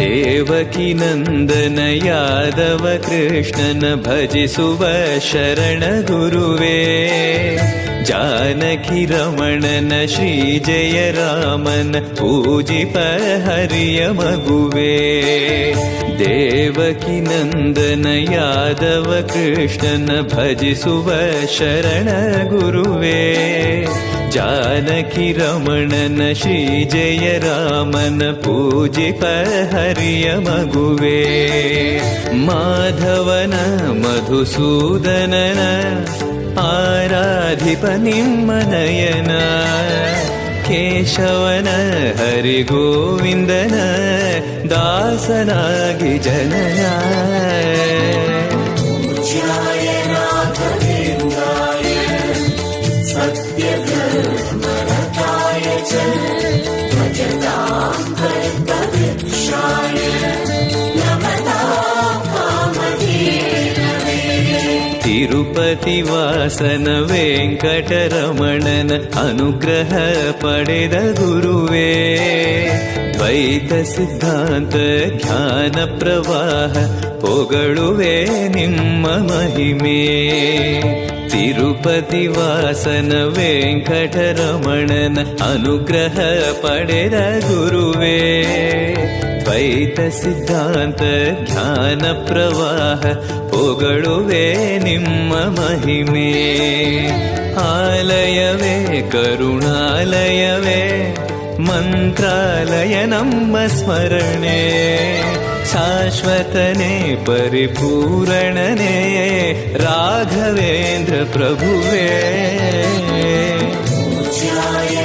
ದೇವಕಿ ನಂದನ ಯಾದವ ಕೃಷ್ಣನ ಭಜಿಸುವ ಶರಣ ಗುರುವೇ, ಜಾನಕಿ ರಮಣನ ಶ್ರೀ ಜಯ ರಾಮನ ಪೂಜಿಪ ಹರಿಯ ಮಗುವೇ. ದೇವಕಿ ನಂದನ ಯಾದವ ಕೃಷ್ಣನ ಭಜಿಸುವ ಶರಣ ಗುರುವೇ, ಜಾನಕಿ ರಮಣನ ಶ್ರೀ ಜಯ ರಾಮನ ಪೂಜಿಪ ಹರಿಯ ಮಗುವೇ. ಮಾಧವನ ಮಧುಸೂದನನ ಆರಾಧಿಪ ನಿಮ್ಮ ನಯನ, ಕೇಶವನ ಹರಿಗೋವಿಂದನ ದಾಸನಾಗಿ ಜನನ. ತಿರುಪತಿ ವಾಸನ ವೆಂಕಟರಮಣನ ಅನುಗ್ರಹ ಪಡೆದ ಗುರುವೇ, ದ್ವೈತ ಸಿದ್ಧಾಂತ ಜ್ಞಾನ ಪ್ರವಾಹ ಪೊಗಳುವೆ ನಿಮ್ಮ ಮಹಿಮೆ. ತಿರುಪತಿ ವಾಸನ ವೆಂಕಟರಮಣನ ಅನುಗ್ರಹ ಪಡೆದ ಗುರುವೇ, ದ್ವೈತ ಸಿದ್ಧಾಂತ ಜ್ಞಾನ ಪ್ರವಾಹ ಪೊಗಳುವೆ ನಿಮ್ಮ ಮಹಿಮೆ. ಆಲಯವೇ ಕರುಣಾಲಯವೇ ಮಂತ್ರಾಲಯ ನಮ್ಮ ಸ್ಮರಣೆ, ಶಾಶ್ವತನೇ ಪರಿಪೂರಣನೇ ರಾಘವೇಂದ್ರ ಪ್ರಭುವೇ. ಜಯ